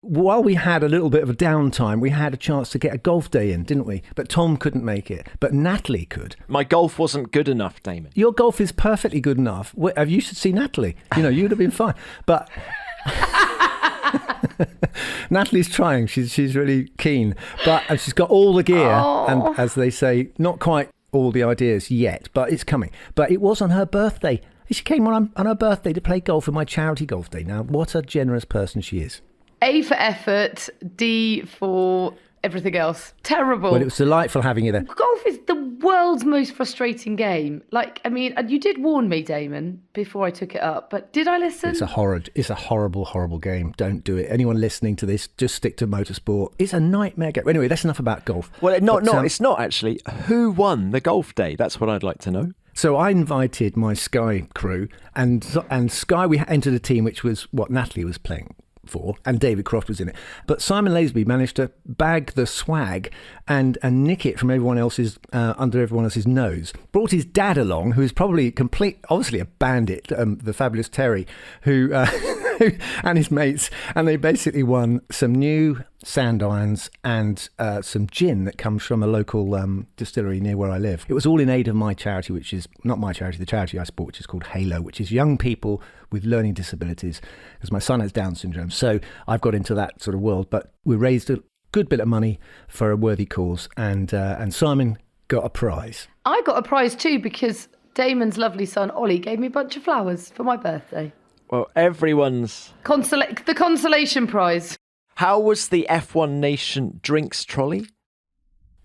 while we had a little bit of a downtime, we had a chance to get a golf day in, didn't we? But Tom couldn't make it. But Natalie could. My golf wasn't good enough, Damon. Your golf is perfectly good enough. You should see Natalie. You'd have been fine. But Natalie's trying. She's really keen. And she's got all the gear. Oh. And as they say, not quite all the ideas yet, but it's coming. But it was on her birthday. She came on her birthday to play golf in my charity golf day. Now, what a generous person she is. A for effort, D for everything else. Terrible. Well, it was delightful having you there. Golf is the world's most frustrating game. You did warn me, Damon, before I took it up, but did I listen? It's a horrible, horrible game. Don't do it. Anyone listening to this, just stick to motorsport. It's a nightmare game. Anyway, that's enough about golf. Well, it's not actually. Who won the golf day? That's what I'd like to know. So I invited my Sky crew, and Sky, we entered a team which was what Natalie was playing for, and David Croft was in it. But Simon Lazenby managed to bag the swag and nick it from everyone else's under everyone else's nose. Brought his dad along, who is probably obviously a bandit, the fabulous Terry, who and his mates, and they basically won some new sand irons and some gin that comes from a local distillery near where I live. It was all in aid of my charity, which is not my charity, the charity I support, which is called Halo, which is young people with learning disabilities, because my son has Down syndrome. So I've got into that sort of world, but we raised a good bit of money for a worthy cause, and Simon got a prize. I got a prize too, because Damon's lovely son Ollie gave me a bunch of flowers for my birthday. Well, everyone's... the consolation prize. How was the F1 Nation drinks trolley?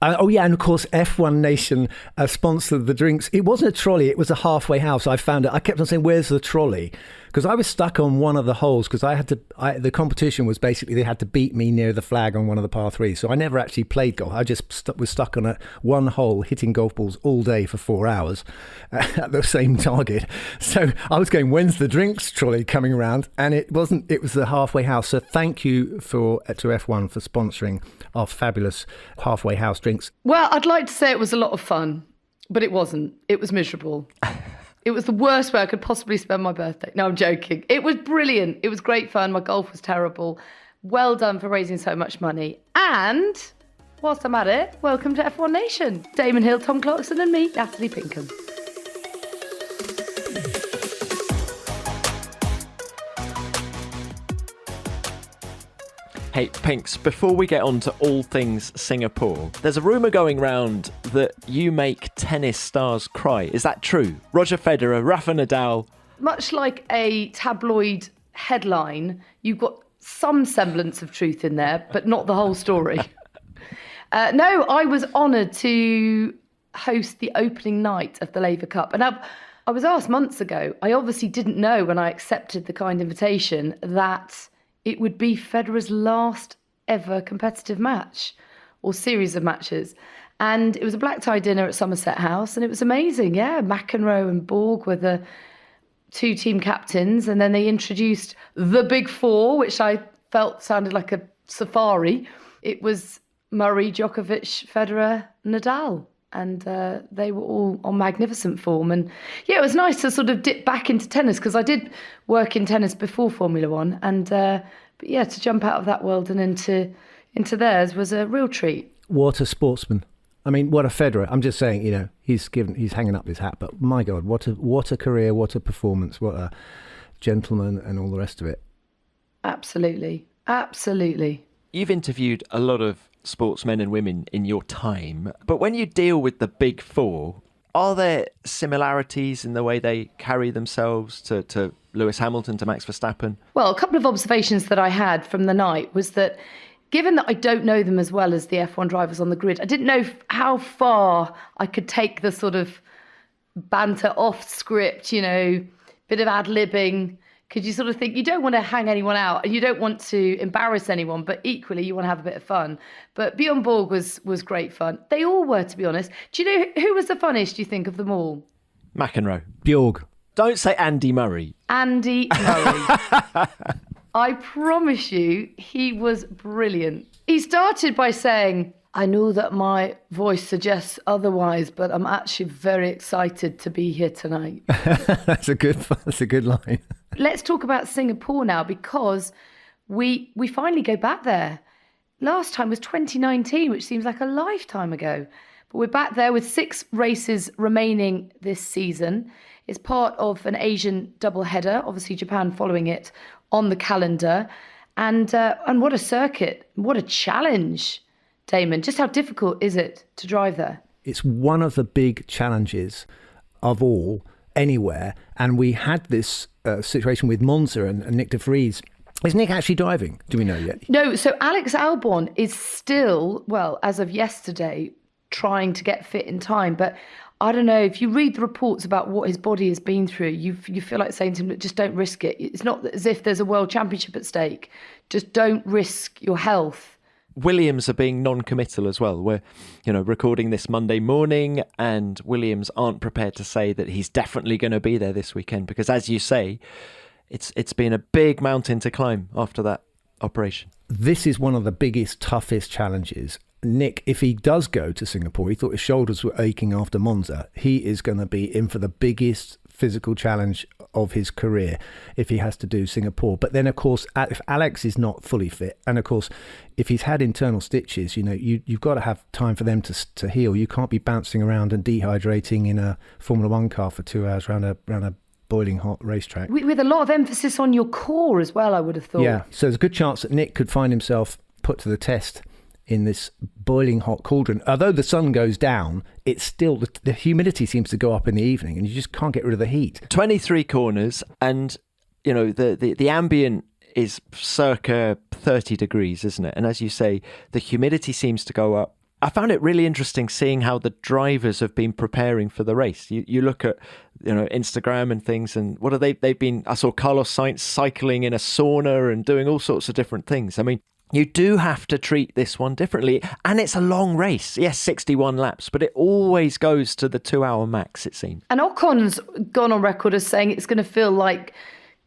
And of course, F1 Nation sponsored the drinks. It wasn't a trolley, it was a halfway house. I found it. I kept on saying, where's the trolley? Because I was stuck on one of the holes, because the competition was basically they had to beat me near the flag on one of the par threes. So I never actually played golf. I just was stuck on one hole, hitting golf balls all day for 4 hours at the same target. So I was going, when's the drinks trolley coming around? And it wasn't, it was the halfway house. So thank you to F1 for sponsoring our fabulous halfway house drinks. Well, I'd like to say it was a lot of fun, but it wasn't. It was miserable. It was the worst way I could possibly spend my birthday. No, I'm joking. It was brilliant. It was great fun. My golf was terrible. Well done for raising so much money. And whilst I'm at it, welcome to F1 Nation. Damon Hill, Tom Clarkson and me, Natalie Pinkham. Hey, Pinks, before we get on to all things Singapore, there's a rumour going round that you make tennis stars cry. Is that true? Roger Federer, Rafa Nadal... Much like a tabloid headline, you've got some semblance of truth in there, but not the whole story. No, I was honoured to host the opening night of the Laver Cup. And I was asked months ago, I obviously didn't know when I accepted the kind invitation that it would be Federer's last ever competitive match or series of matches. And it was a black tie dinner at Somerset House, and it was amazing. Yeah, McEnroe and Borg were the two team captains, and then they introduced the Big Four, which I felt sounded like a safari. It was Murray, Djokovic, Federer, Nadal, and they were all on magnificent form. And yeah, it was nice to sort of dip back into tennis, because I did work in tennis before Formula One, and but yeah, to jump out of that world and into theirs was a real treat. What a sportsman. I mean, what a Federer. I'm just saying, he's hanging up his hat, but my God, what a career, what a performance, what a gentleman, and all the rest of it. Absolutely. Absolutely. You've interviewed a lot of sportsmen and women in your time, but when you deal with the Big Four, are there similarities in the way they carry themselves to Lewis Hamilton, to Max Verstappen? Well, a couple of observations that I had from the night was that, given that I don't know them as well as the F1 drivers on the grid, I didn't know how far I could take the sort of banter off script, bit of ad-libbing, because you sort of think you don't want to hang anyone out and you don't want to embarrass anyone, but equally you want to have a bit of fun. But Bjorn Borg was great fun. They all were, to be honest. Do you know who was the funniest, do you think, of them all? McEnroe. Bjorg. Don't say Andy Murray. Andy Murray. I promise you, he was brilliant. He started by saying, I know that my voice suggests otherwise, but I'm actually very excited to be here tonight. That's a good line. Let's talk about Singapore now, because we finally go back there. Last time was 2019, which seems like a lifetime ago. But we're back there with 6 races remaining this season. It's part of an Asian doubleheader, obviously Japan following it on the calendar. And what a circuit, what a challenge, Damon. Just how difficult is it to drive there? It's one of the big challenges of all, anywhere. And we had this situation with Monza and Nick de Vries. Is Nick actually driving? Do we know yet? No, so Alex Albon is still, well, as of yesterday, trying to get fit in time. But I don't know, if you read the reports about what his body has been through, you feel like saying to him, just don't risk it. It's not as if there's a world championship at stake. Just don't risk your health. Williams are being non-committal as well. We're, recording this Monday morning, and Williams aren't prepared to say that he's definitely going to be there this weekend because, as you say, it's been a big mountain to climb after that operation. This is one of the biggest, toughest challenges. Nick, if he does go to Singapore, he thought his shoulders were aching after Monza. He is going to be in for the biggest physical challenge of his career if he has to do Singapore. But then, of course, if Alex is not fully fit, and of course, if he's had internal stitches, you've got to have time for them to heal. You can't be bouncing around and dehydrating in a Formula One car for 2 hours around a boiling hot racetrack. With a lot of emphasis on your core as well, I would have thought. Yeah, so there's a good chance that Nick could find himself put to the test in this boiling hot cauldron. Although the sun goes down, it's still, the humidity seems to go up in the evening and you just can't get rid of the heat. 23 corners and, the ambient is circa 30 degrees, isn't it? And as you say, the humidity seems to go up. I found it really interesting seeing how the drivers have been preparing for the race. You look at, Instagram and things, and what are they've been, I saw Carlos Sainz cycling in a sauna and doing all sorts of different things. I mean, you do have to treat this one differently. And it's a long race. Yes, 61 laps, but it always goes to the 2-hour max, it seems. And Ocon's gone on record as saying it's going to feel like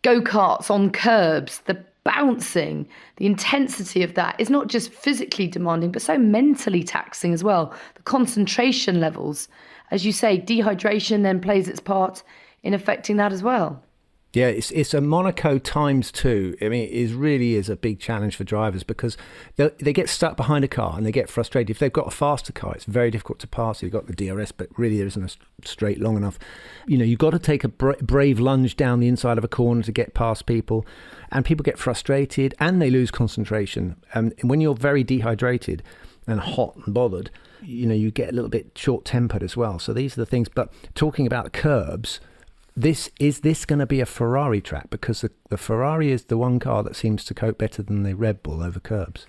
go-karts on curbs. The bouncing, the intensity of that is not just physically demanding, but so mentally taxing as well. The concentration levels, as you say, dehydration then plays its part in affecting that as well. Yeah, it's a Monaco ×2. I mean, it really is a big challenge for drivers because they get stuck behind a car and they get frustrated. If they've got a faster car, it's very difficult to pass. You've got the DRS, but really there isn't a straight long enough. You've got to take a brave lunge down the inside of a corner to get past people, and people get frustrated and they lose concentration. And when you're very dehydrated and hot and bothered, you get a little bit short-tempered as well. So these are the things. But talking about curbs, is this going to be a Ferrari track? Because the Ferrari is the one car that seems to cope better than the Red Bull over curbs.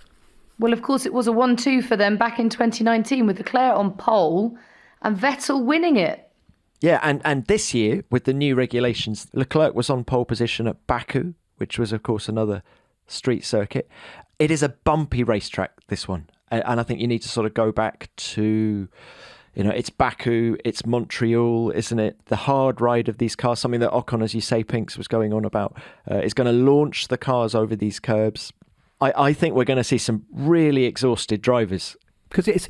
Well, of course, it was a 1-2 for them back in 2019 with Leclerc on pole and Vettel winning it. Yeah, and this year, with the new regulations, Leclerc was on pole position at Baku, which was, of course, another street circuit. It is a bumpy racetrack, this one. And I think you need to sort of go back to... it's Baku, it's Montreal, isn't it? The hard ride of these cars, something that Ocon, as you say, Pinks was going on about, is going to launch the cars over these curbs. I think we're going to see some really exhausted drivers. Because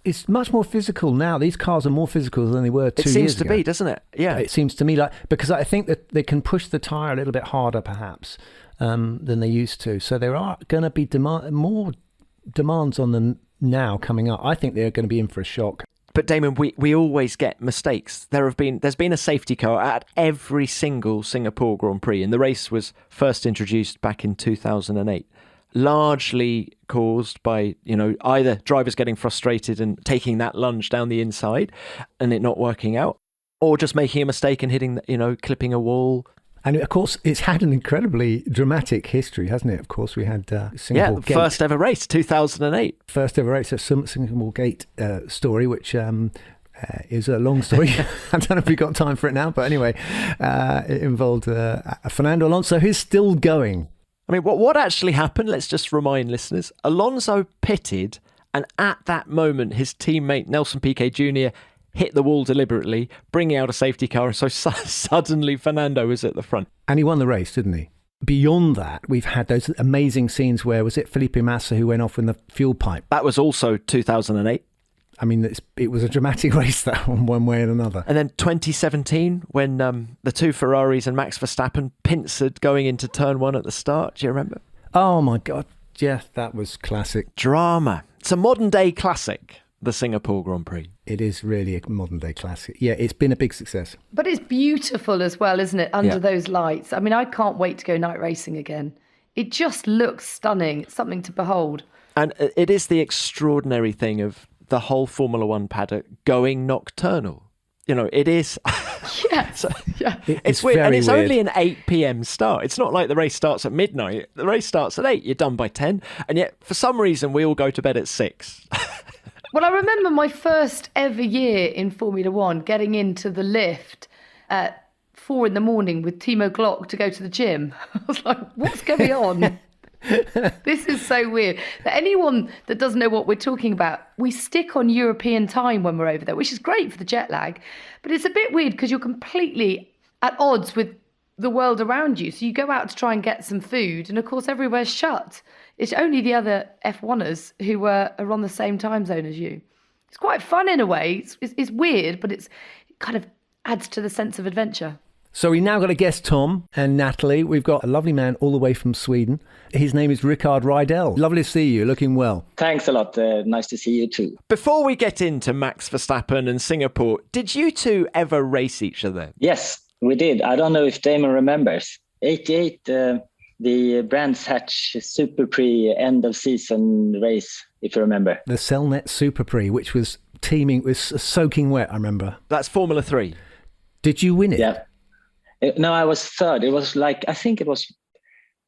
it's much more physical now. These cars are more physical than they were 2 years ago. It seems to be, doesn't it? Yeah. It seems to me because I think that they can push the tyre a little bit harder, perhaps, than they used to. So there are going to be more demands on them now coming up. I think they're going to be in for a shock. But Damon, we always get mistakes. There's been a safety car at every single Singapore Grand Prix, and the race was first introduced back in 2008, largely caused by either drivers getting frustrated and taking that lunge down the inside and it not working out, or just making a mistake and hitting clipping a wall. And of course, it's had an incredibly dramatic history, hasn't it? Of course, we had Singapore Gate. First ever race, 202008. First ever race, a Singapore Gate story, which is a long story. I don't know if we've got time for it now, but anyway, it involved Fernando Alonso, who's still going. I mean, what actually happened? Let's just remind listeners. Alonso pitted, and at that moment, his teammate Nelson Piquet Jr. hit the wall deliberately, bringing out a safety car, and so suddenly Fernando was at the front. And he won the race, didn't he? Beyond that, we've had those amazing scenes where, was it Felipe Massa who went off in the fuel pipe? That was also 2008. I mean, it was a dramatic race, that one way and another. And then 2017, when the two Ferraris and Max Verstappen pincered going into turn one at the start. Do you remember? Oh my God. Yeah, that was classic. Drama. It's a modern day classic, the Singapore Grand Prix. It is really a modern day classic. Yeah, it's been a big success. But it's beautiful as well, isn't it? Under those lights. I mean, I can't wait to go night racing again. It just looks stunning. It's something to behold. And it is the extraordinary thing of the whole Formula One paddock going nocturnal. You know, it is. Yes. Yeah. It's weird. And it's only an 8 p.m. start. It's not like the race starts at midnight. The race starts at 8. You're done by 10. And yet, for some reason, we all go to bed at 6. Well, I remember my first ever year in Formula One getting into the lift at 4 a.m. with Timo Glock to go to the gym. I was like, what's going on? This is so weird. For anyone that doesn't know what we're talking about, we stick on European time when we're over there, which is great for the jet lag, but it's a bit weird because you're completely at odds with the world around you. So you go out to try and get some food, and of course everywhere's shut. It's only the other F1ers who are on the same time zone as you. It's quite fun in a way. It's weird, but it kind of adds to the sense of adventure. So we now got a guest, Tom and Natalie. We've got a lovely man all the way from Sweden. His name is Rickard Rydell. Lovely to see you, looking well. Thanks a lot. Nice to see you too. Before we get into Max Verstappen and Singapore, did you two ever race each other? Yes, we did. I don't know if Damon remembers. 88, the Brands Hatch Super Prix end of season race, if you remember. The Cellnet Super Prix, which was teeming, was soaking wet, I remember. That's Formula 3. Did you win it? Yeah. No, I was third. It was I think it was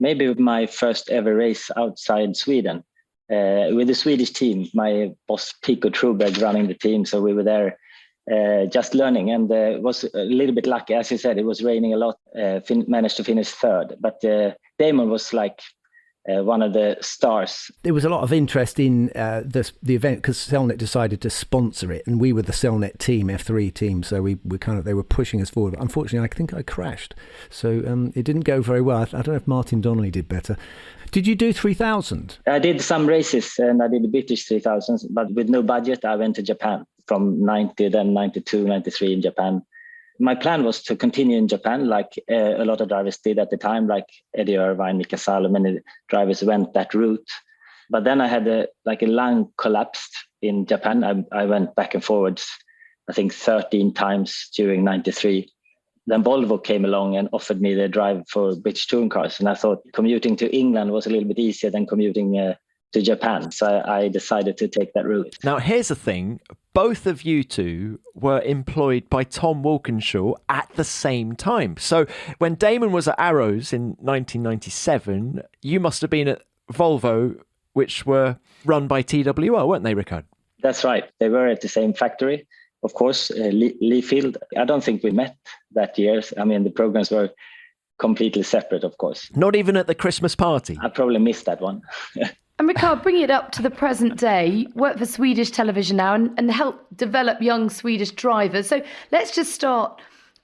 maybe my first ever race outside Sweden with the Swedish team. My boss, Pico Truberg, running the team. So we were there just learning, and it was a little bit lucky. As you said, it was raining a lot, managed to finish third. But Damon was one of the stars. There was a lot of interest in the event because Cellnet decided to sponsor it, and we were the Cellnet team, F3 team, so they were pushing us forward. But unfortunately, I think I crashed, so it didn't go very well. I don't know if Martin Donnelly did better. Did you do 3,000? I did some races, and I did the British 3,000, but with no budget, I went to Japan from 90, then 92, 93 in Japan. My plan was to continue in Japan, like a lot of drivers did at the time, like Eddie Irvine, Mika Salo, many drivers went that route. But then I had a lung collapsed in Japan. I went back and forwards, I think 13 times during 93. Then Volvo came along and offered me the drive for British touring cars. And I thought commuting to England was a little bit easier than commuting to Japan. So I decided to take that route. Now, here's the thing. Both of you two were employed by Tom Walkinshaw at the same time. So when Damon was at Arrows in 1997, you must have been at Volvo, which were run by TWR, weren't they, Rickard? That's right. They were at the same factory. Of course, Lee Field. I don't think we met that year. I mean, the programs were completely separate, of course. Not even at the Christmas party? I probably missed that one. And Rickard, bring it up to the present day, work for Swedish television now and help develop young Swedish drivers. So let's just start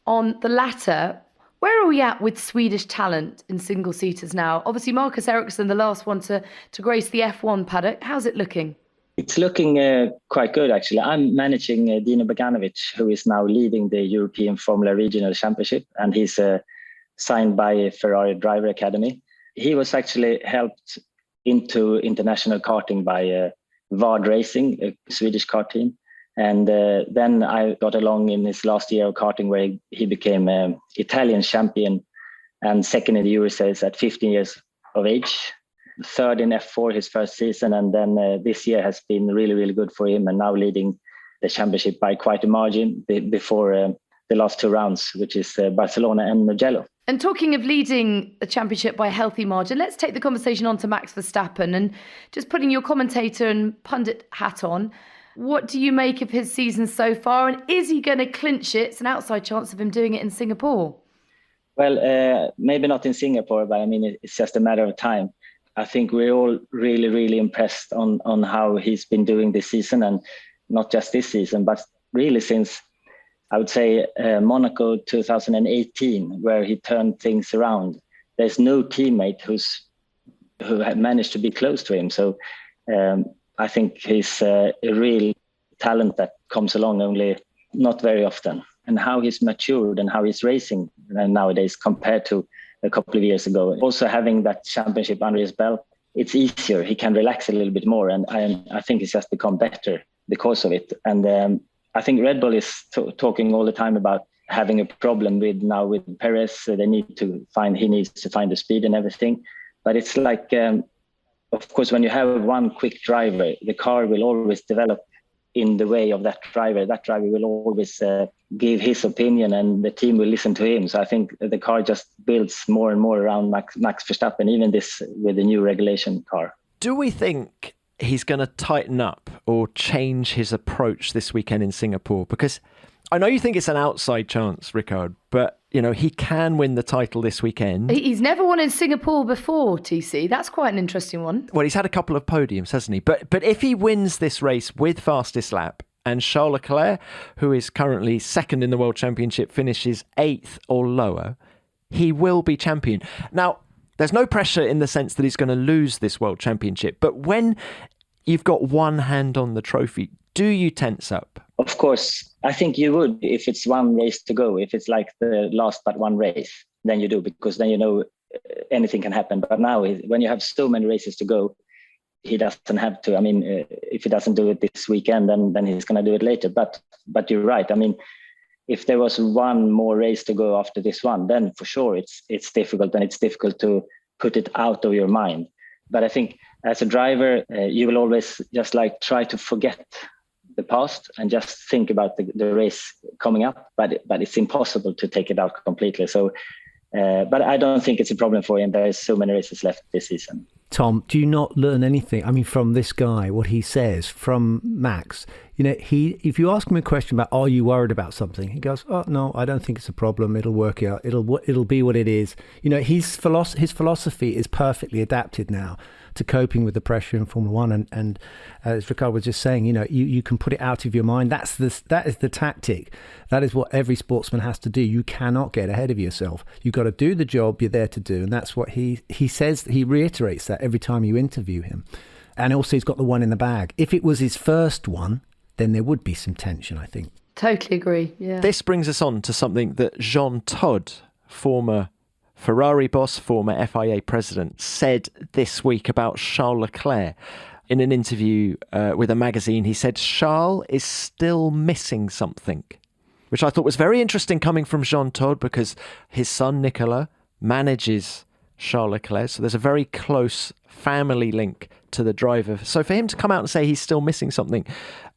on the latter. Where are we at with Swedish talent in single-seaters now? Obviously, Marcus Ericsson, the last one to grace the F1 paddock. How's it looking? It's looking quite good, actually. I'm managing Dino Beganovic, who is now leading the European Formula Regional Championship, and he's signed by Ferrari Driver Academy. He was actually helped into international karting by Vard Racing, a Swedish kart team. And then I got along in his last year of karting where he became Italian champion and second in the Euro Series at 15 years of age. Third in F4 his first season. And then this year has been really, really good for him and now leading the championship by quite a margin before the last two rounds, which is Barcelona and Mugello. And talking of leading the championship by a healthy margin, let's take the conversation on to Max Verstappen and just putting your commentator and pundit hat on. What do you make of his season so far? And is he going to clinch it? It's an outside chance of him doing it in Singapore. Well, maybe not in Singapore, but I mean, it's just a matter of time. I think we're all really, really impressed on how he's been doing this season, and not just this season, but really since, I would say, Monaco 2018, where he turned things around. There's no teammate who had managed to be close to him. So I think he's a real talent that comes along only not very often. And how he's matured and how he's racing nowadays compared to a couple of years ago. Also having that championship under his belt, it's easier. He can relax a little bit more. And I think it's just become better because of it. And I think Red Bull is talking all the time about having a problem with Perez. So he needs to find the speed and everything. But it's like, of course, when you have one quick driver, the car will always develop in the way of that driver. That driver will always give his opinion and the team will listen to him. So I think the car just builds more and more around Max Verstappen, even this with the new regulation car. Do we think he's going to tighten up or change his approach this weekend in Singapore? Because I know you think it's an outside chance, Rickard, but he can win the title this weekend. He's never won in Singapore before, TC. That's quite an interesting one. Well, he's had a couple of podiums, hasn't he? But if he wins this race with fastest lap and Charles Leclerc, who is currently second in the World Championship, finishes 8th or lower, he will be champion. Now, there's no pressure in the sense that he's going to lose this World Championship. But when you've got one hand on the trophy, do you tense up? Of course, I think you would if it's one race to go. If it's like the last but one race, then you do, because then anything can happen. But now, when you have so many races to go, he doesn't have to. I mean, if he doesn't do it this weekend, then he's going to do it later. But you're right. I mean, if there was one more race to go after this one, then for sure it's difficult, and it's difficult to put it out of your mind. But I think as a driver, you will always just like try to forget the past and just think about the race coming up. But it's impossible to take it out completely. So, but I don't think it's a problem for him. There is so many races left this season. Tom, do you not learn anything? I mean, from this guy, what he says, from Max, if you ask him a question about, are you worried about something? He goes, oh, no, I don't think it's a problem. It'll work out. It'll be what it is. His philosophy is perfectly adapted now to coping with the pressure in Formula One. And as Rickard was just saying, you can put it out of your mind. That is the tactic. That is what every sportsman has to do. You cannot get ahead of yourself. You've got to do the job you're there to do. And that's what he says. He reiterates that every time you interview him. And also he's got the one in the bag. If it was his first one, then there would be some tension, I think. Totally agree, yeah. This brings us on to something that Jean Todt, former Ferrari boss, former FIA president, said this week about Charles Leclerc. In an interview with a magazine, he said Charles is still missing something, which I thought was very interesting coming from Jean Todt, because his son Nicolas manages Charles Leclerc, so there's a very close family link to the driver. So for him to come out and say he's still missing something,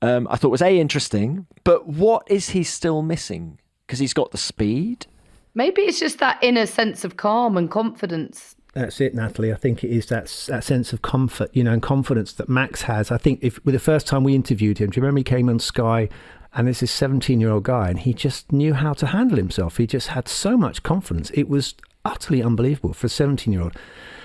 I thought was interesting. But what is he still missing? Because he's got the speed. Maybe it's just that inner sense of calm and confidence. That's it, Natalie. I think it is that sense of comfort, and confidence that Max has. I think with the first time we interviewed him, do you remember he came on Sky, and there's this 17-year-old guy, and he just knew how to handle himself. He just had so much confidence. It was utterly unbelievable for a 17-year-old.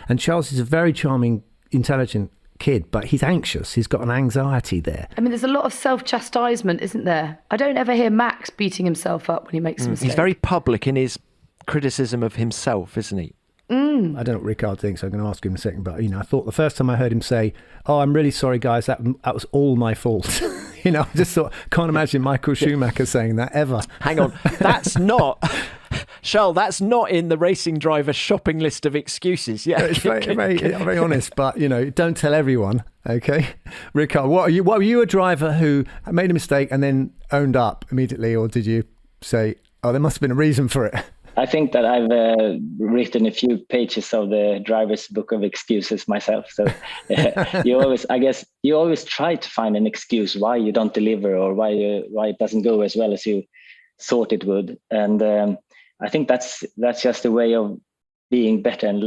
And Charles is a very charming, intelligent kid, but he's anxious. He's got an anxiety there. I mean, there's a lot of self-chastisement, isn't there? I don't ever hear Max beating himself up when he makes a mistake. He's very public in his criticism of himself, isn't he? I don't know what Rickard thinks. I'm going to ask him in a second. But, I thought the first time I heard him say, oh, I'm really sorry, guys, that was all my fault. I just thought, can't imagine Michael Schumacher saying that ever. Hang on. That's not... Charles, that's not in the racing driver shopping list of excuses. Yeah, it's very honest, but don't tell everyone. Okay, Rickard, what were you a driver who made a mistake and then owned up immediately, or did you say, oh, there must have been a reason for it? I think that I've written a few pages of the driver's book of excuses myself. So you always try to find an excuse why you don't deliver, or why it doesn't go as well as you thought it would, and. I think that's just a way of being better and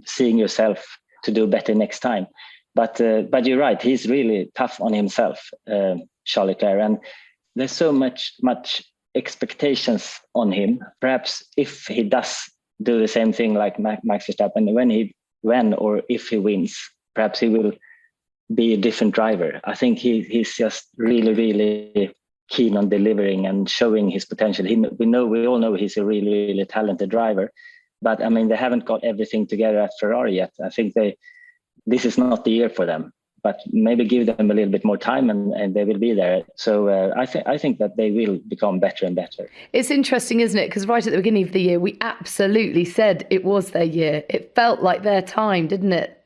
seeing yourself to do better next time. But you're right, he's really tough on himself, Charles Leclerc, and there's so much expectations on him. Perhaps if he does do the same thing like Max Verstappen, when or if he wins, perhaps he will be a different driver. I think he's just really, really keen on delivering and showing his potential. We all know he's a really, really talented driver, but I mean, they haven't got everything together at Ferrari yet. I think this is not the year for them. but maybe give them a little bit more time and they will be there. So I think that they will become better and better. It's interesting, isn't it? Because right at the beginning of the year, we absolutely said it was their year. It felt like their time, didn't it?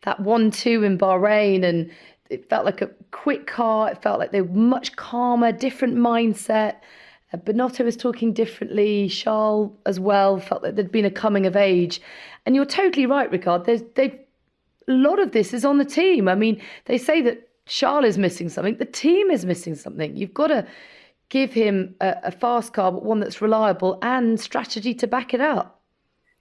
That 1-2 in Bahrain, and it felt like a quick car. It felt like they were much calmer, different mindset. Binotto was talking differently. Charles as well felt that there'd been a coming of age. And you're totally right, Rickard. A lot of this is on the team. I mean, they say that Charles is missing something. The team is missing something. You've got to give him a fast car, but one that's reliable, and strategy to back it up.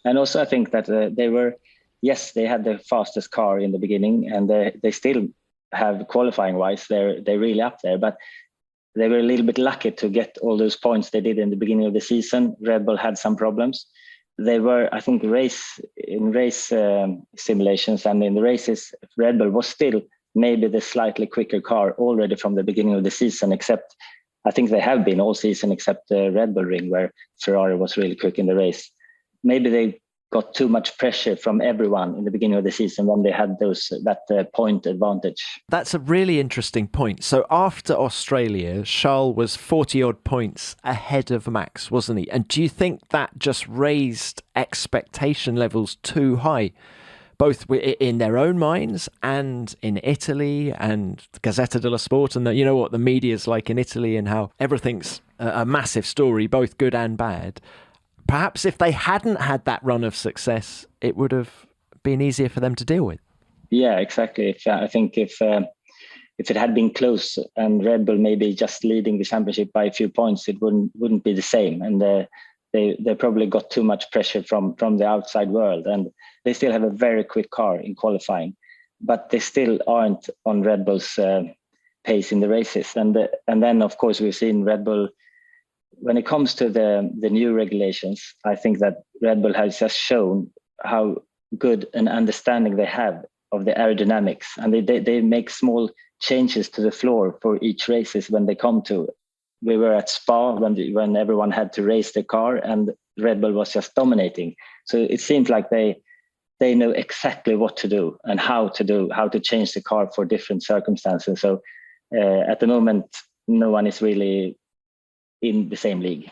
And also, I think that they had the fastest car in the beginning, and they still have qualifying-wise. They're really up there, but they were a little bit lucky to get all those points they did in the beginning of the season. Red Bull had some problems. They were, I think, race simulations and in the races, Red Bull was still maybe the slightly quicker car already from the beginning of the season, except I think they have been all season except the Red Bull Ring where Ferrari was really quick in the race. Maybe they got too much pressure from everyone in the beginning of the season when they had that point advantage. That's a really interesting point. So after Australia, Charles was 40-odd points ahead of Max, wasn't he? And do you think that just raised expectation levels too high, both in their own minds and in Italy and Gazzetta dello Sport, and you know what the media's like in Italy and how everything's a massive story, both good and bad? Perhaps if they hadn't had that run of success, it would have been easier for them to deal with. Yeah, exactly. I think if it had been close and Red Bull maybe just leading the championship by a few points, it wouldn't be the same. And they probably got too much pressure from the outside world. And they still have a very quick car in qualifying, but they still aren't on Red Bull's pace in the races. And then, of course, we've seen Red Bull. When it comes to the new regulations, I think that Red Bull has just shown how good an understanding they have of the aerodynamics, and they make small changes to the floor for each races when they come to. We were at Spa when everyone had to race the car, and Red Bull was just dominating. So it seems like they know exactly what to do and how to change the car for different circumstances. So at the moment, no one is really in the same league.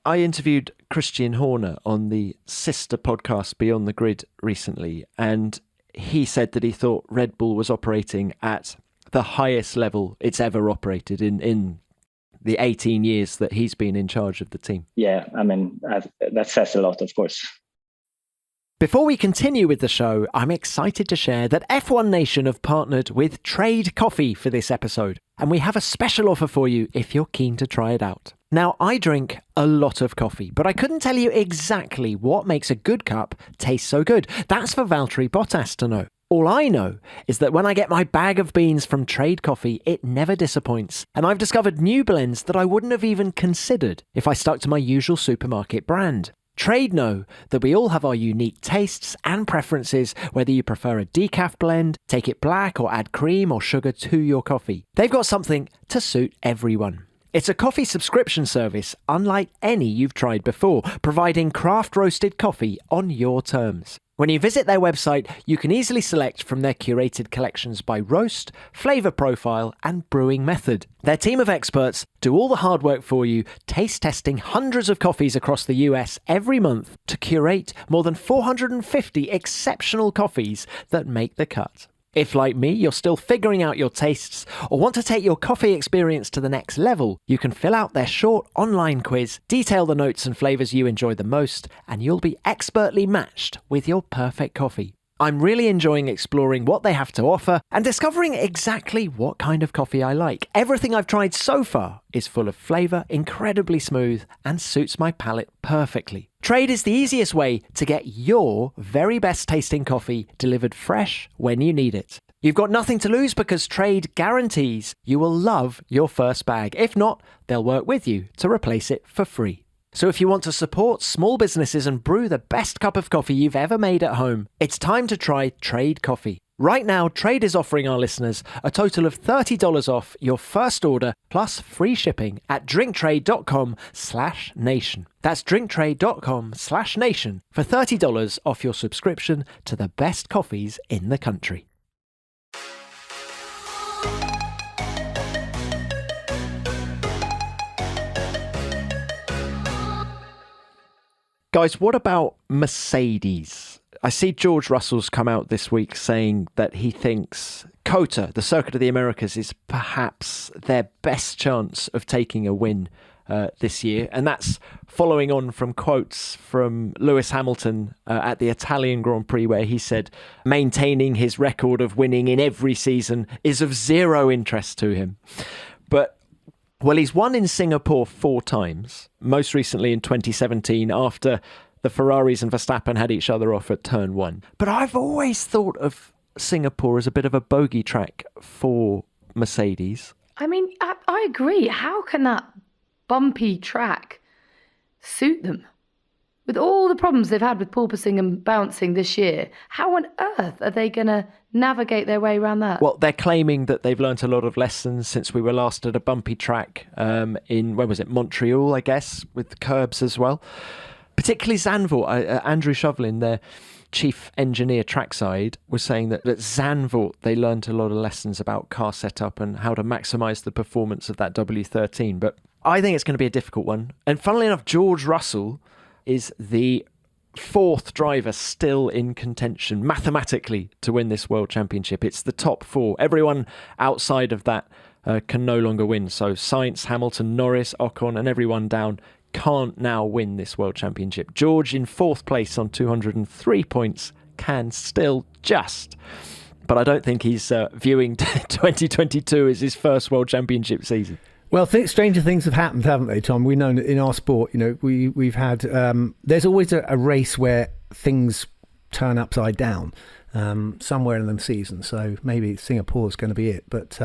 I interviewed Christian Horner on the sister podcast Beyond the Grid recently, and he said that he thought Red Bull was operating at the highest level it's ever operated in the 18 years that he's been in charge of the team. Yeah, I mean, that says a lot, of course. Before we continue with the show, I'm excited to share that F1 Nation have partnered with Trade Coffee for this episode, and we have a special offer for you if you're keen to try it out. Now, I drink a lot of coffee, but I couldn't tell you exactly what makes a good cup taste so good. That's for Valtteri Bottas to know. All I know is that when I get my bag of beans from Trade Coffee, it never disappoints. And I've discovered new blends that I wouldn't have even considered if I stuck to my usual supermarket brand. Trade know that we all have our unique tastes and preferences, whether you prefer a decaf blend, take it black, or add cream or sugar to your coffee. They've got something to suit everyone. It's a coffee subscription service unlike any you've tried before, providing craft roasted coffee on your terms. When you visit their website, you can easily select from their curated collections by roast, flavour profile and brewing method. Their team of experts do all the hard work for you, taste testing hundreds of coffees across the US every month to curate more than 450 exceptional coffees that make the cut. If, like me, you're still figuring out your tastes or want to take your coffee experience to the next level, you can fill out their short online quiz, detail the notes and flavours you enjoy the most, and you'll be expertly matched with your perfect coffee. I'm really enjoying exploring what they have to offer and discovering exactly what kind of coffee I like. Everything I've tried so far is full of flavour, incredibly smooth, and suits my palate perfectly. Trade is the easiest way to get your very best tasting coffee delivered fresh when you need it. You've got nothing to lose because Trade guarantees you will love your first bag. If not, they'll work with you to replace it for free. So if you want to support small businesses and brew the best cup of coffee you've ever made at home, it's time to try Trade Coffee. Right now, Trade is offering our listeners a total of $30 off your first order plus free shipping at drinktrade.com/nation. That's drinktrade.com/nation for $30 off your subscription to the best coffees in the country. Guys, what about Mercedes? I see George Russell's come out this week saying that he thinks COTA, the Circuit of the Americas, is perhaps their best chance of taking a win this year. And that's following on from quotes from Lewis Hamilton at the Italian Grand Prix, where he said maintaining his record of winning in every season is of zero interest to him. But well, he's won in Singapore 4 times, most recently in 2017 after the Ferraris and Verstappen had each other off at turn 1. But I've always thought of Singapore as a bit of a bogey track for Mercedes. I mean, I agree. How can that bumpy track suit them? With all the problems they've had with porpoising and bouncing this year, how on earth are they going to navigate their way around that? Well, they're claiming that they've learnt a lot of lessons since we were last at a bumpy track in, when was it, Montreal, I guess, with curbs as well. Particularly Zandvoort, Andrew Shovlin, their chief engineer trackside, was saying that at Zandvoort they learnt a lot of lessons about car setup and how to maximise the performance of that W13. But I think it's going to be a difficult one. And funnily enough, George Russell is the 4th driver still in contention mathematically to win this World Championship. It's the top 4. Everyone outside of that can no longer win. So Sainz, Hamilton, Norris, Ocon and everyone down can't now win this World Championship. George in 4th place on 203 points can still just. But I don't think he's viewing 2022 as his first World Championship season. Well, stranger things have happened, haven't they, Tom? We know in our sport, we've had, there's always a race where things turn upside down somewhere in the season. So maybe Singapore's going to be it. But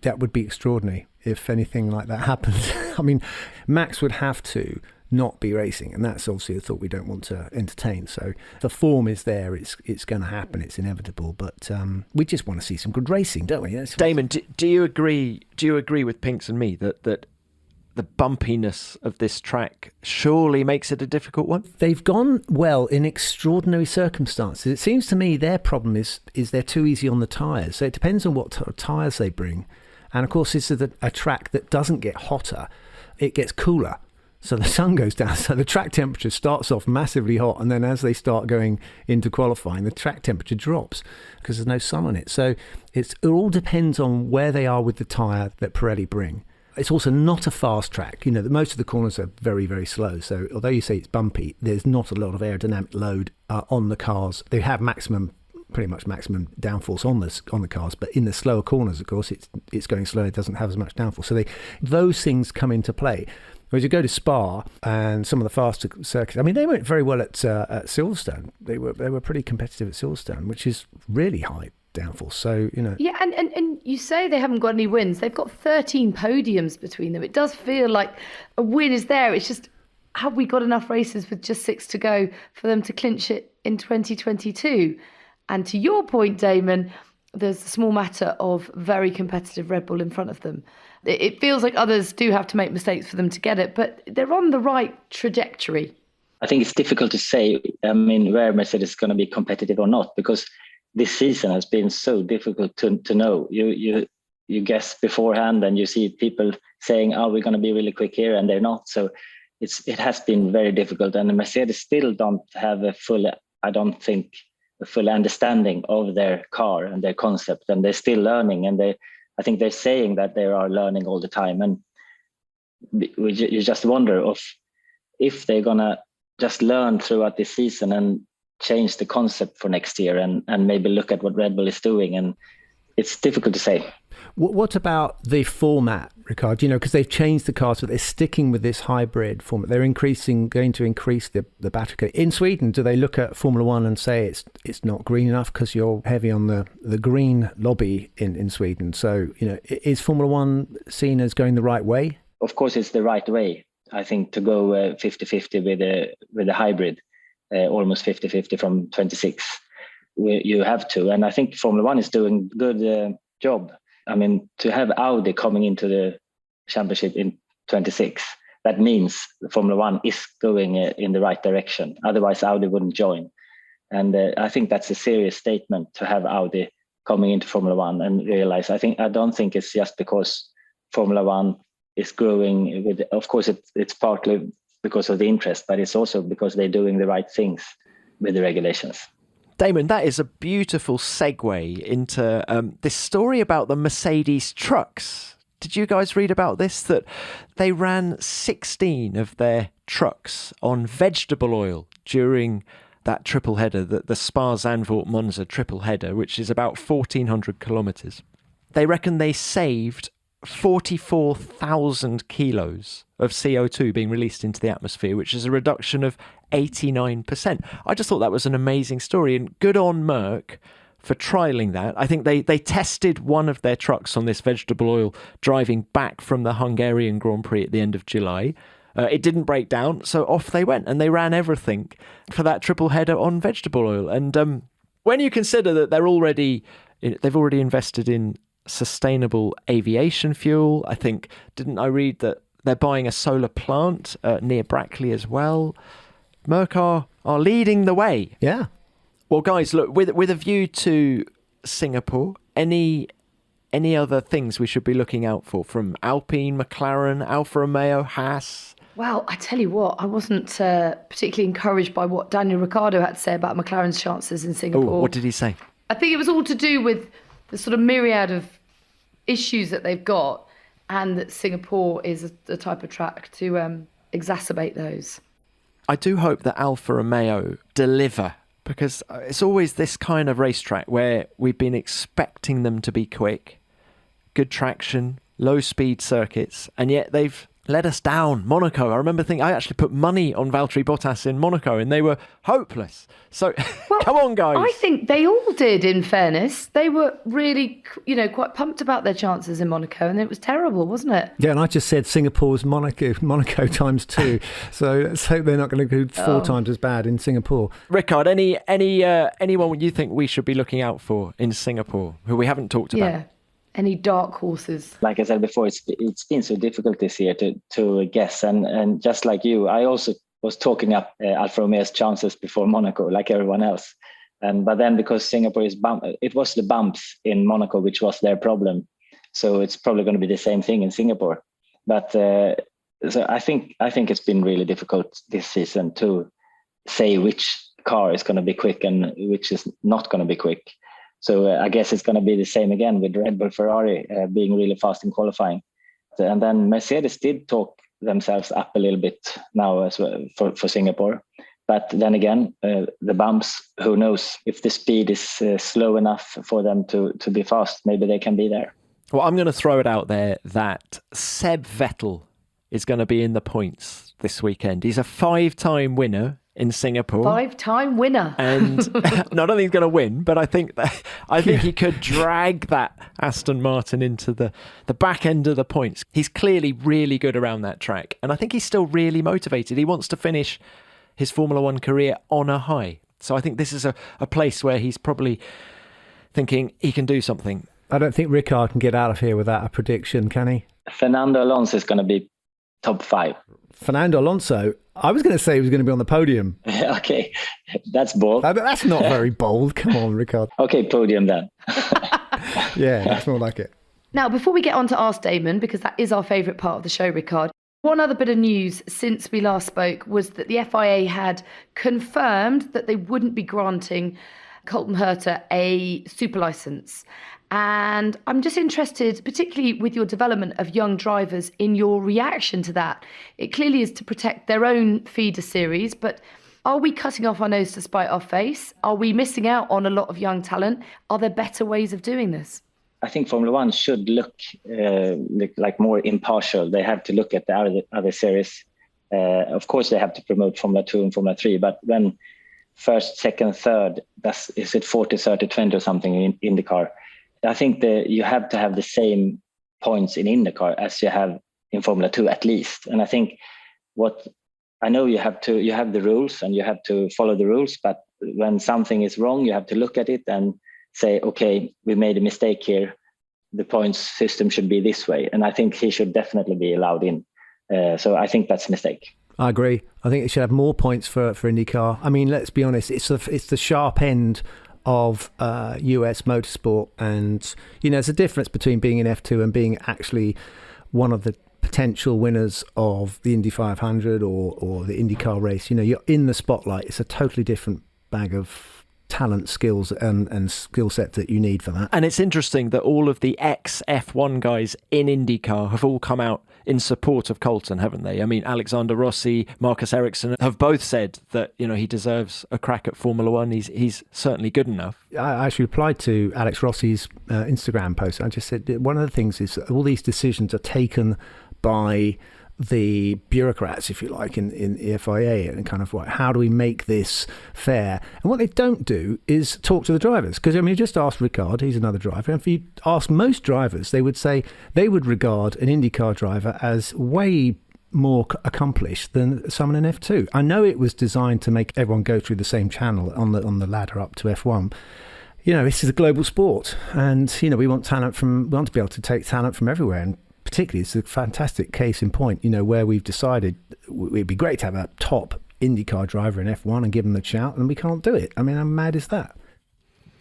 that would be extraordinary if anything like that happens. I mean, Max would have to not be racing, and that's obviously a thought we don't want to entertain. So the form is there, it's going to happen, it's inevitable, but we just want to see some good racing, don't we? Damon, do you agree with Pinks and me that the bumpiness of this track surely makes it a difficult one? They've gone well in extraordinary circumstances. It seems to me their problem is they're too easy on the tyres, so it depends on what tyres they bring. And of course, this is a track that doesn't get hotter, it gets cooler. So the sun goes down, so the track temperature starts off massively hot, and then as they start going into qualifying, the track temperature drops because there's no sun on it. So it all depends on where they are with the tyre that Pirelli bring. It's also not a fast track. Most of the corners are very, very slow. So although you say it's bumpy, there's not a lot of aerodynamic load on the cars. They have pretty much maximum downforce on the cars, but in the slower corners, of course, it's going slow. It doesn't have as much downforce. So those things come into play. Whereas you go to Spa and some of the faster circuits, I mean, they went very well at Silverstone. They were pretty competitive at Silverstone, which is really high downforce. So, Yeah, and you say they haven't got any wins. They've got 13 podiums between them. It does feel like a win is there. It's just, have we got enough races with just 6 to go for them to clinch it in 2022? And to your point, Damon, there's a small matter of very competitive Red Bull in front of them. It feels like others do have to make mistakes for them to get it, but they're on the right trajectory. I think it's difficult to say, where Mercedes is going to be competitive or not, because this season has been so difficult to know. You guess beforehand and you see people saying, oh, we're going to be really quick here, and they're not. So it has been very difficult. And the Mercedes still don't have a full understanding of their car and their concept, and they're still learning, and I think they're saying that they are learning all the time, and you just wonder if they're gonna just learn throughout this season and change the concept for next year, and maybe look at what Red Bull is doing, and it's difficult to say. What about the format, Rickard? Because they've changed the cars, but they're sticking with this hybrid format. They're going to increase the battery. In Sweden, do they look at Formula One and say it's not green enough because you're heavy on the green lobby in Sweden? So, is Formula One seen as going the right way? Of course, it's the right way. I think to go 50-50 with a hybrid, almost 50-50 from 26, you have to. And I think Formula One is doing a good job. To have Audi coming into the championship in 26, that means Formula One is going in the right direction. Otherwise, Audi wouldn't join. And I think that's a serious statement to have Audi coming into Formula One and realize. I don't think it's just because Formula One is growing. Of course, it's partly because of the interest, but it's also because they're doing the right things with the regulations. Damon, that is a beautiful segue into this story about the Mercedes trucks. Did you guys read about this? That they ran 16 of their trucks on vegetable oil during that triple header, the Spa-Zandvoort-Monza triple header, which is about 1,400 kilometres. They reckon they saved 44,000 kilos of CO2 being released into the atmosphere, which is a reduction of 89%. I just thought that was an amazing story, and good on Merck for trialling that. I think they tested one of their trucks on this vegetable oil driving back from the Hungarian Grand Prix at the end of July. It didn't break down, so off they went, and they ran everything for that triple header on vegetable oil. And when you consider that they've already invested in sustainable aviation fuel, I think, didn't I read that they're buying a solar plant near Brackley as well? Merck are leading the way. Yeah. Well, guys, look, with a view to Singapore, any other things we should be looking out for from Alpine, McLaren, Alfa Romeo, Haas? Well, I tell you what, I wasn't particularly encouraged by what Daniel Ricciardo had to say about McLaren's chances in Singapore. Oh, what did he say? I think it was all to do with the sort of myriad of issues that they've got, and that Singapore is the type of track to exacerbate those. I do hope that Alfa Romeo deliver, because it's always this kind of racetrack where we've been expecting them to be quick, good traction, low speed circuits, and yet they've let us down. Monaco, I remember thinking, I actually put money on Valtteri Bottas in Monaco and they were hopeless. So well, come on, guys. I think they all did, in fairness. They were really, quite pumped about their chances in Monaco, and it was terrible, wasn't it? Yeah, and I just said Singapore's Monaco times 2. So let's hope they're not going to go 4 times as bad in Singapore. Rickard, anyone you think we should be looking out for in Singapore who we haven't talked about? Yeah. Any dark horses? Like I said before, it's been so difficult this year to guess. And just like you, I also was talking up Alfa Romeo's chances before Monaco, like everyone else. But then because Singapore it was the bumps in Monaco, which was their problem. So it's probably going to be the same thing in Singapore. But so I think it's been really difficult this season to say which car is going to be quick and which is not going to be quick. So I guess it's going to be the same again with Red Bull, Ferrari being really fast in qualifying. And then Mercedes did talk themselves up a little bit now as well for Singapore. But then again, the bumps, who knows? If the speed is slow enough for them to be fast, maybe they can be there. Well, I'm going to throw it out there that Seb Vettel is going to be in the points this weekend. He's a 5-time winner in Singapore. 5-time winner. And no, I don't think he's going to win, but I think he could drag that Aston Martin into the back end of the points. He's clearly really good around that track, and I think he's still really motivated. He wants to finish his Formula One career on a high. So I think this is a place where he's probably thinking he can do something. I don't think Rickard can get out of here without a prediction, can he? Fernando Alonso is going to be top 5. Fernando Alonso, I was going to say he was going to be on the podium. Okay, that's bold. That's not very bold. Come on, Rickard. Okay, podium then. Yeah, that's more like it. Now, before we get on to Ask Damon, because that is our favourite part of the show, Rickard, one other bit of news since we last spoke was that the FIA had confirmed that they wouldn't be granting Colton Herta a super licence. And I'm just interested, particularly with your development of young drivers, in your reaction to that. It clearly is to protect their own feeder series, but are we cutting off our nose to spite our face? Are we missing out on a lot of young talent? Are there better ways of doing this? I think Formula One should look like more impartial. They have to look at the other series. Of course, they have to promote Formula 2 and Formula 3, but when first, second, third, is it 40, 30, 20 or something in the car? I think you have to have the same points in IndyCar as you have in Formula 2 at least. And I think I know you have the rules and you have to follow the rules, but when something is wrong, you have to look at it and say, okay, we made a mistake here. The points system should be this way. And I think he should definitely be allowed in. So I think that's a mistake. I agree. I think it should have more points for IndyCar. I mean, let's be honest, it's the sharp end of US motorsport, and there's a difference between being in F2 and being actually one of the potential winners of the Indy 500 or the IndyCar race, you're in the spotlight. It's a totally different bag of talent, skills and skill set that you need for that. And it's interesting that all of the ex-F1 guys in IndyCar have all come out in support of Colton, haven't they? I mean, Alexander Rossi, Marcus Ericsson have both said that, he deserves a crack at Formula One. He's certainly good enough. I actually replied to Alex Rossi's Instagram post. I just said one of the things is all these decisions are taken by the bureaucrats, if you like, in the FIA, and kind of how do we make this fair? And what they don't do is talk to the drivers, because you just ask Rickard, he's another driver, and if you ask most drivers, they would say they would regard an IndyCar driver as way more accomplished than someone in F2. I know it was designed to make everyone go through the same channel on the ladder up to F1. This is a global sport, and we want to be able to take talent from everywhere, and particularly, it's a fantastic case in point, where we've decided it'd be great to have a top IndyCar driver in F1 and give them the shout, and we can't do it. I mean, how mad is that?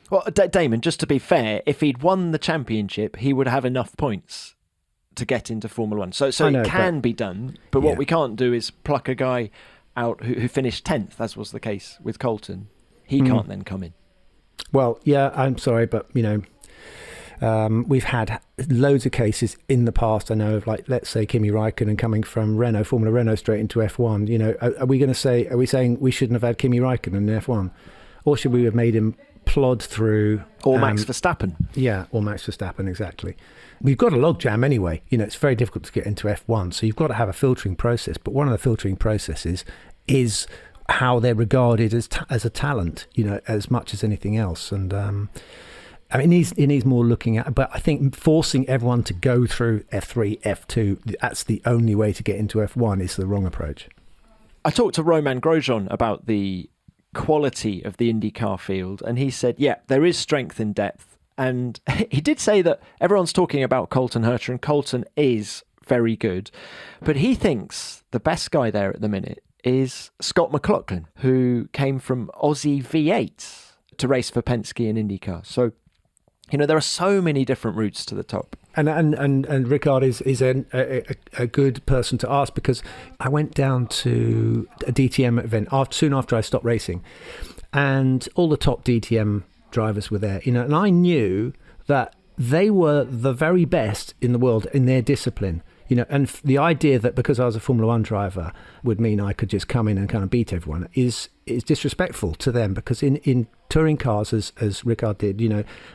Well, Damon, just to be fair, if he'd won the championship, he would have enough points to get into Formula One. So it can be done, but what we can't do is pluck a guy out who finished 10th, as was the case with Colton. He can't then come in. Well, yeah, I'm sorry, but, we've had loads of cases in the past, I know, of let's say Kimi Räikkönen coming from Formula Renault straight into F1. Are we saying we shouldn't have had Kimi Räikkönen in F1? Or should we have made him plod through? Or Max Verstappen. Yeah, or Max Verstappen, exactly. We've got a logjam anyway. It's very difficult to get into F1, so you've got to have a filtering process. But one of the filtering processes is how they're regarded as a talent, as much as anything else. And it needs more looking at, but I think forcing everyone to go through F3, F2, that's the only way to get into F1 is the wrong approach. I talked to Roman Grosjean about the quality of the IndyCar field, and he said, there is strength in depth. And he did say that everyone's talking about Colton Herta, and Colton is very good. But he thinks the best guy there at the minute is Scott McLaughlin, who came from Aussie V8 to race for Penske in IndyCar. So, there are so many different routes to the top. And Rickard is a good person to ask, because I went down to a DTM event soon after I stopped racing, and all the top DTM drivers were there, and I knew that they were the very best in the world in their discipline. And the idea that because I was a Formula One driver would mean I could just come in and kind of beat everyone is disrespectful to them, because in touring cars, as Rickard did,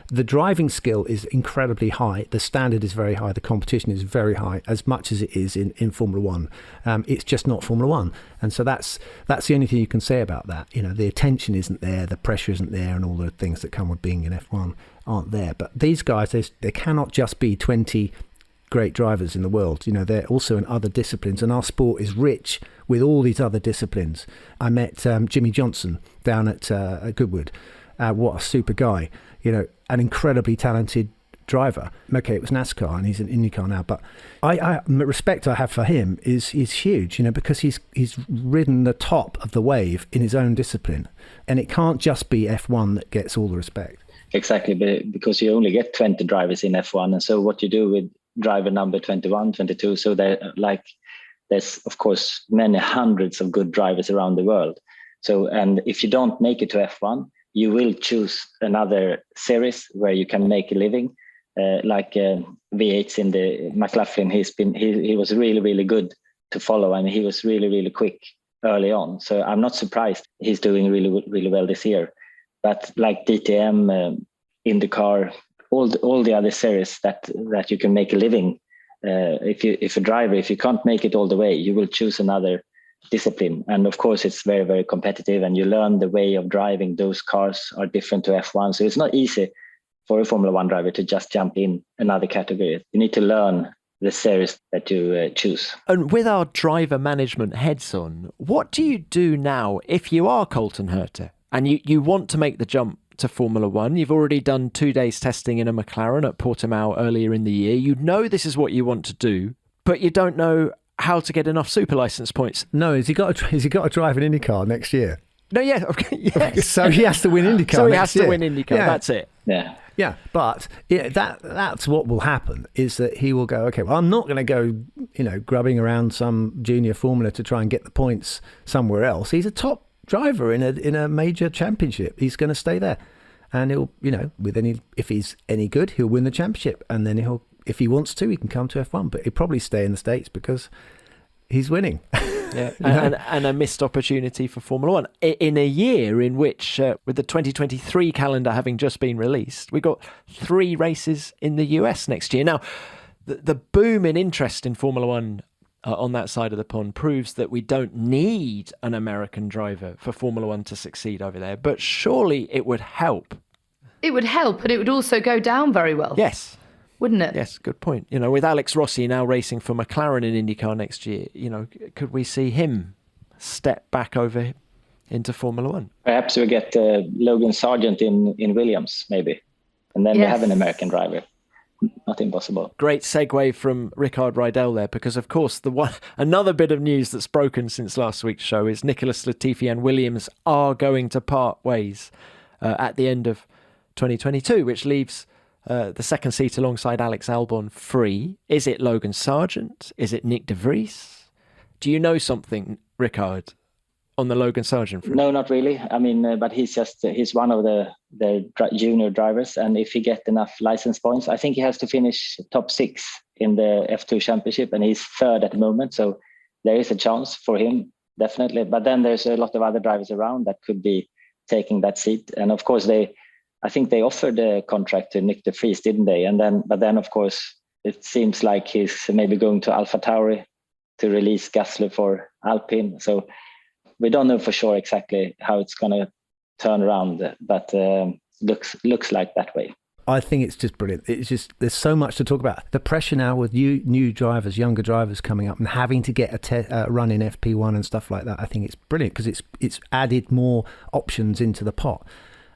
the driving skill is incredibly high. The standard is very high. The competition is very high, as much as it is in Formula One. It's just not Formula One. And so that's the only thing you can say about that. The attention isn't there, the pressure isn't there, and all the things that come with being in F1 aren't there. But these guys, they cannot just be 20 great drivers in the world. They're also in other disciplines, and our sport is rich with all these other disciplines. I met Jimmy Johnson down at Goodwood. What a super guy, an incredibly talented driver. Okay, it was NASCAR and he's in IndyCar now, but the respect I have for him is huge, because he's ridden the top of the wave in his own discipline, and it can't just be F1 that gets all the respect. Exactly, because you only get 20 drivers in F1, and so what you do with driver number 21, 22, so there's of course many hundreds of good drivers around the world. So, and if you don't make it to F1, you will choose another series where you can make a living, like V8s in the McLaughlin. He was really, really good to follow, and he was really, really quick early on. So I'm not surprised he's doing really, really well this year. But like DTM, IndyCar, all the other series that you can make a living, if a driver, if you can't make it all the way, you will choose another discipline. And of course, it's very, very competitive, and you learn the way of driving. Those cars are different to F1. So it's not easy for a Formula One driver to just jump in another category. You need to learn the series that you choose. And with our driver management heads on, what do you do now if you are Colton Herta and you want to make the jump to Formula One? You've already done 2 days testing in a McLaren at Portimao earlier in the year. You know this is what you want to do, but you don't know how to get enough super license points. No, has he got to drive an IndyCar next year? No, yeah, okay, yes. So he has to win IndyCar. So he has to win IndyCar. Yeah. That's it. Yeah, but that's what will happen, is that he will go, okay, well, I'm not going to go grubbing around some junior formula to try and get the points somewhere else. He's a top driver in a major championship. He's going to stay there, and he'll, if he's any good, he'll win the championship, and then if he wants to, he can come to F1. But he'll probably stay in the States because he's winning. Yeah, and a missed opportunity for Formula One in a year in which, with the 2023 calendar having just been released, we got 3 races in the US next year. Now, the boom in interest in Formula One on that side of the pond proves that we don't need an American driver for Formula One to succeed over there. But surely it would help. It would help, but it would also go down very well. Yes. Wouldn't it? Yes, good point. With Alex Rossi now racing for McLaren in IndyCar next year, could we see him step back over into Formula One? Perhaps we get Logan Sargent in Williams, maybe. And then we have an American driver. Not impossible. Great segue from Rickard Rydell there, because of course another bit of news that's broken since last week's show is Nicholas Latifi and Williams are going to part ways at the end of 2022, which leaves the second seat alongside Alex Albon free. Is it Logan Sargent? Is it Nick de Vries? Do you know something, Rickard, on the Logan Sargent front? No, not really. I mean, but he's one of the junior drivers, and if he gets enough license points, I think he has to finish top 6 in the F2 Championship, and he's 3rd at the moment, so there is a chance for him, definitely. But then there's a lot of other drivers around that could be taking that seat, and of course I think they offered a contract to Nick de Vries, didn't they? But then of course it seems like he's maybe going to AlphaTauri to release Gasly for Alpine. So we don't know for sure exactly how it's going to turn around, but looks like that way. I think it's just brilliant. It's just, there's so much to talk about. The pressure now with new drivers, younger drivers coming up and having to get a run in FP1 and stuff like that. I think it's brilliant because it's added more options into the pot.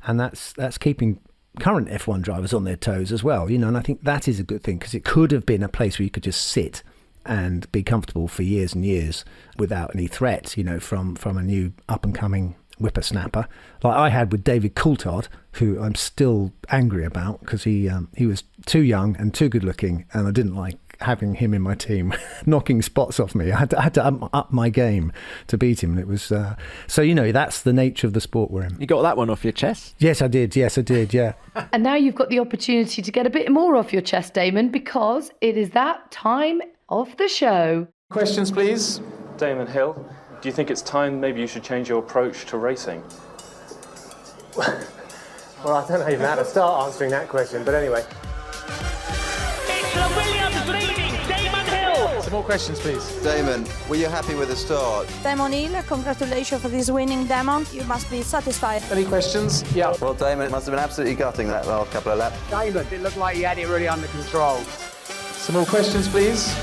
And that's keeping current F1 drivers on their toes as well, and I think that is a good thing because it could have been a place where you could just sit and be comfortable for years and years without any threat, from a new up-and-coming whippersnapper like I had with David Coulthard, who I'm still angry about because he was too young and too good-looking, and I didn't like having him in my team knocking spots off me. I had to up my game to beat him, and it was so that's the nature of the sport we're in. You got that one off your chest? Yes I did, yeah. And now you've got the opportunity to get a bit more off your chest, Damon, because it is that time of the show. Questions please. Damon Hill, do you think it's time maybe you should change your approach to racing? Well, I don't know even how to start answering that question, but anyway. Williams leading, Damon Hill. Some more questions, please. Damon, were you happy with the start? Damon Hill, congratulations for this winning, Damon. You must be satisfied. Any questions? Yeah. Well, Damon must have been absolutely gutting that last couple of laps. Damon, it looked like he had it really under control. Some more questions, please.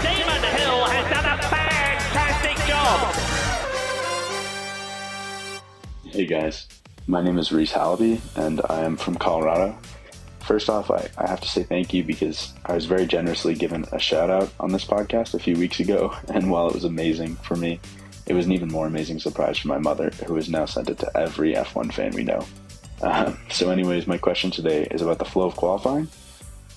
Damon Hill has done a fantastic job. Hey guys, my name is Reese Hallaby and I am from Colorado. First off, I have to say thank you because I was very generously given a shout out on this podcast a few weeks ago, and while it was amazing for me, it was an even more amazing surprise for my mother, who has now sent it to every F1 fan we know. So anyways, my question today is about the flow of qualifying.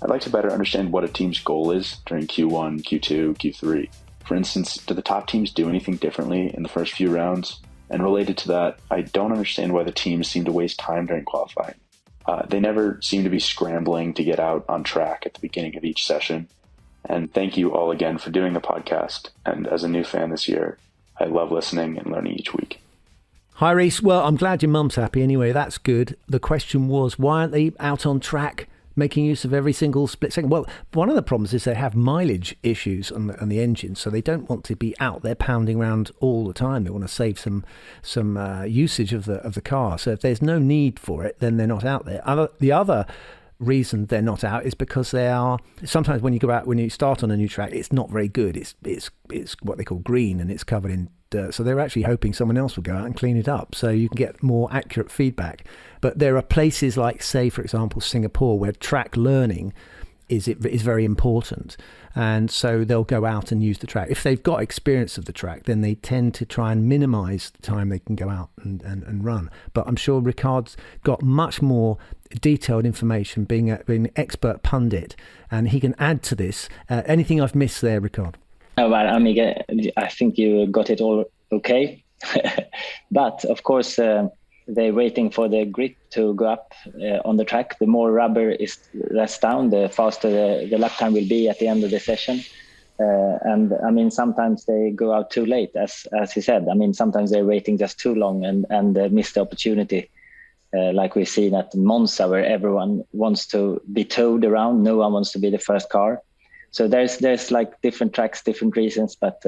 I'd like to better understand what a team's goal is during Q1, Q2, Q3. For instance, do the top teams do anything differently in the first few rounds? And related to that, I don't understand why the teams seem to waste time during qualifying. They never seem to be scrambling to get out on track at the beginning of each session. And thank you all again for doing the podcast. And as a new fan this year, I love listening and learning each week. Hi, Reese. Well, I'm glad your mum's happy anyway. That's good. The question was, why aren't they out on track making use of every single split second? Well, one of the problems is they have mileage issues on the engine, so they don't want to be out there pounding around all the time. They want to save some usage of the car. So if there's no need for it, then they're not out there. The other reason they're not out is because they are sometimes when you start on a new track, it's not very good. It's what they call green and it's covered in dirt. So they're actually hoping someone else will go out and clean it up so you can get more accurate feedback. But there are places like, say, for example, Singapore, where track learning is very important. And so they'll go out and use the track. If they've got experience of the track, then they tend to try and minimise the time they can go out and run. But I'm sure Rickard's got much more detailed information, being an expert pundit, and he can add to this. Anything I've missed there, Rickard? Well, I mean, I think you got it all okay. But of course, they're waiting for the grip to go up on the track. The more rubber is less down, the faster the lap time will be at the end of the session. And I mean, sometimes they go out too late, as he said. I mean, sometimes they're waiting just too long and miss the opportunity, like we've seen at Monza, where everyone wants to be towed around. No one wants to be the first car. So there's like different tracks, different reasons, but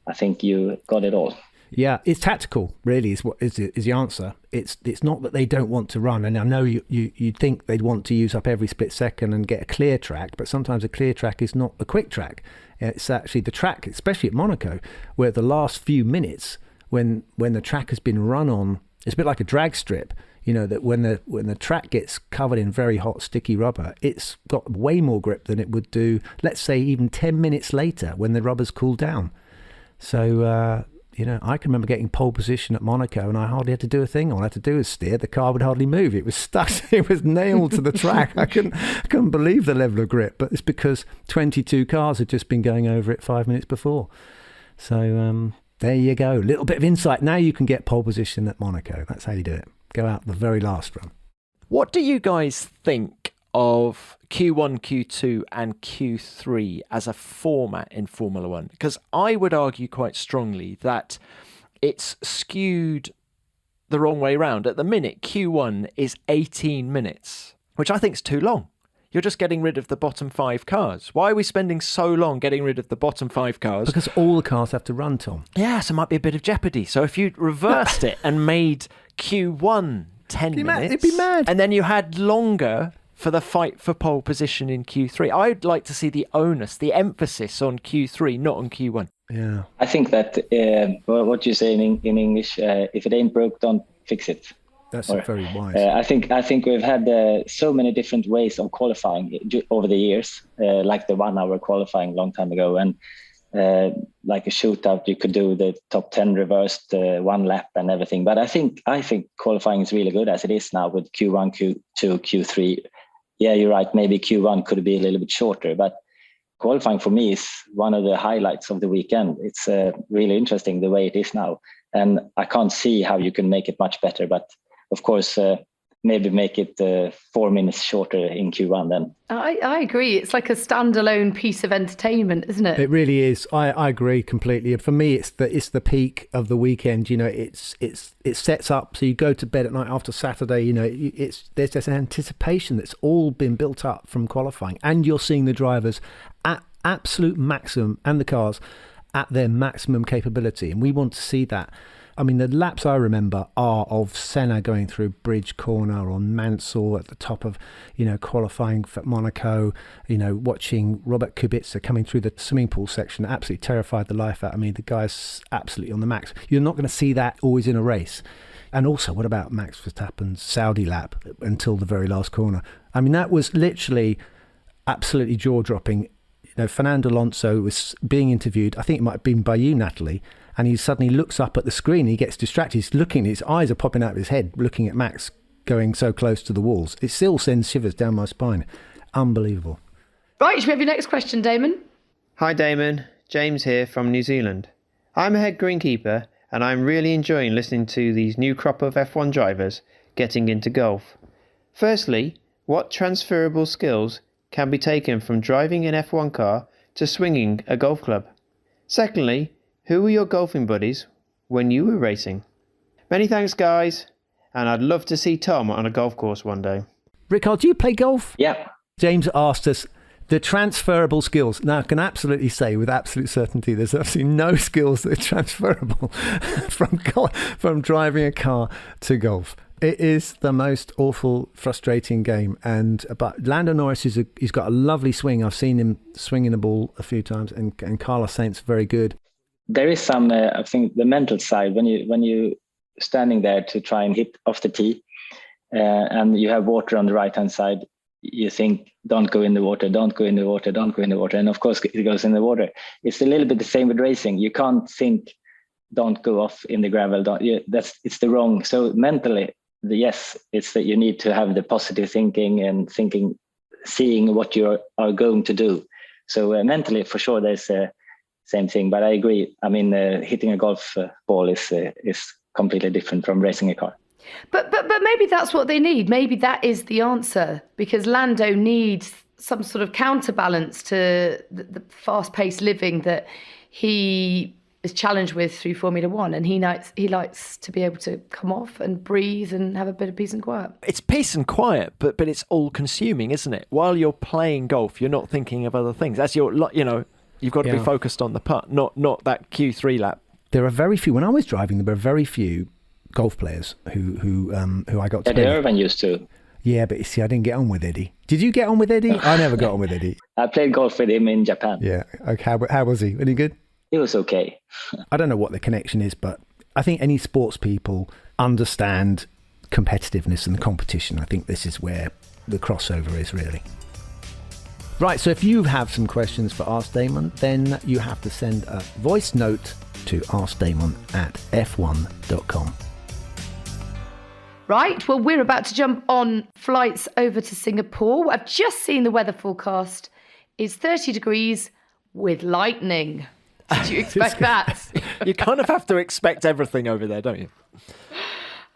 I think you got it all. Yeah, it's tactical, really, is the answer. It's not that they don't want to run, and I know you'd think they'd want to use up every split second and get a clear track, but sometimes a clear track is not a quick track. It's actually the track, especially at Monaco, where the last few minutes, when the track has been run on, it's a bit like a drag strip. You know, that when the track gets covered in very hot, sticky rubber, it's got way more grip than it would do, let's say, even 10 minutes later when the rubber's cooled down. So, I can remember getting pole position at Monaco and I hardly had to do a thing. All I had to do was steer. The car would hardly move. It was stuck. It was nailed to the track. I couldn't believe the level of grip. But it's because 22 cars had just been going over it 5 minutes before. So there you go. A little bit of insight. Now you can get pole position at Monaco. That's how you do it. Go out the very last run. What do you guys think of Q1, Q2 and Q3 as a format in Formula One? Because I would argue quite strongly that it's skewed the wrong way round. At the minute, Q1 is 18 minutes, which I think is too long. You're just getting rid of the bottom 5 cars. Why are we spending so long getting rid of the bottom 5 cars? Because all the cars have to run, Tom. Yeah, so it might be a bit of jeopardy. So if you reversed it and made Q1 10 minutes... It'd be mad. And then you had longer for the fight for pole position in Q3. I'd like to see the onus, the emphasis on Q3, not on Q1. Yeah. I think that what you say in English, if it ain't broke, don't fix it. That's very wise. I think we've had so many different ways of qualifying over the years, like the 1 hour qualifying a long time ago, and like a shootout, you could do the top 10 reversed 1 lap and everything. But I think qualifying is really good as it is now with Q1, Q2, Q3. Yeah, you're right. Maybe Q1 could be a little bit shorter, but qualifying for me is one of the highlights of the weekend. It's really interesting the way it is now, and I can't see how you can make it much better. But of course, maybe make it 4 minutes shorter in Q1 then. I agree. It's like a standalone piece of entertainment, isn't it? It really is. I agree completely. And for me, it's the peak of the weekend. You know, it sets up. So you go to bed at night after Saturday. You know, there's this anticipation that's all been built up from qualifying, and you're seeing the drivers at absolute maximum and the cars at their maximum capability, and we want to see that. I mean, the laps I remember are of Senna going through Bridge Corner on Mansell at the top of, qualifying for Monaco, watching Robert Kubica coming through the swimming pool section, absolutely terrified the life out of me. The guy's absolutely on the max. You're not going to see that always in a race. And also, what about Max Verstappen's Saudi lap until the very last corner? I mean, that was literally absolutely jaw-dropping. Fernando Alonso was being interviewed, I think it might have been by you, Natalie, and he suddenly looks up at the screen, he gets distracted, he's looking, his eyes are popping out of his head, looking at Max going so close to the walls. It still sends shivers down my spine. Unbelievable. Right, should we have your next question, Damon? Hi Damon, James here from New Zealand. I'm a head greenkeeper and I'm really enjoying listening to these new crop of F1 drivers getting into golf. Firstly, what transferable skills can be taken from driving an F1 car to swinging a golf club? Secondly, who were your golfing buddies when you were racing? Many thanks, guys, and I'd love to see Tom on a golf course one day. Rickard, do you play golf? Yeah. James asked us the transferable skills. Now, I can absolutely say with absolute certainty there's absolutely no skills that are transferable from driving a car to golf. It is the most awful, frustrating game. But Lando Norris he's got a lovely swing. I've seen him swinging the ball a few times, and Carlos Sainz very good. There is some, I think, the mental side when you standing there to try and hit off the tee, and you have water on the right hand side. You think, don't go in the water, don't go in the water, don't go in the water, and of course it goes in the water. It's a little bit the same with racing. You can't think, don't go off in the gravel. It's the wrong. So mentally, yes, it's that you need to have the positive thinking and seeing what you are going to do. So mentally, for sure, there's same thing. But I agree. I mean, hitting a golf ball is completely different from racing a car. But maybe that's what they need. Maybe that is the answer, because Lando needs some sort of counterbalance to the fast-paced living that he is challenged with through Formula One, and he likes to be able to come off and breathe and have a bit of peace and quiet. It's peace and quiet, but it's all-consuming, isn't it? While you're playing golf, you're not thinking of other things. As you've got to be focused on the putt, not that Q3 lap. There are very few. When I was driving, there were very few golf players who I got to Eddie play. Irvine used to. Yeah, but you see, I didn't get on with Eddie. Did you get on with Eddie? I never got on with Eddie. I played golf with him in Japan. Yeah. Okay. How was he? Was he good? He was okay. I don't know what the connection is, but I think any sports people understand competitiveness and competition. I think this is where the crossover is, really. Right, so if you have some questions for Ask Damon, then you have to send a voice note to askdamon@f1.com. Right, well, we're about to jump on flights over to Singapore. I've just seen the weather forecast is 30 degrees with lightning. Did you expect that? You kind of have to expect everything over there, don't you?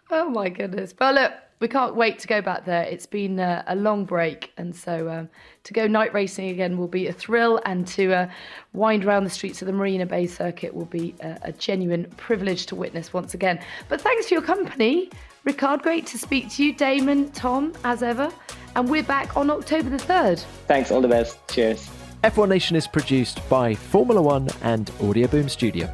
Oh, my goodness. But look, we can't wait to go back there. It's been a long break. And so to go night racing again will be a thrill. And to wind around the streets of the Marina Bay Circuit will be a genuine privilege to witness once again. But thanks for your company, Rickard. Great to speak to you. Damon, Tom, as ever. And we're back on October the 3rd. Thanks. All the best. Cheers. F1 Nation is produced by Formula One and Audio Boom Studio.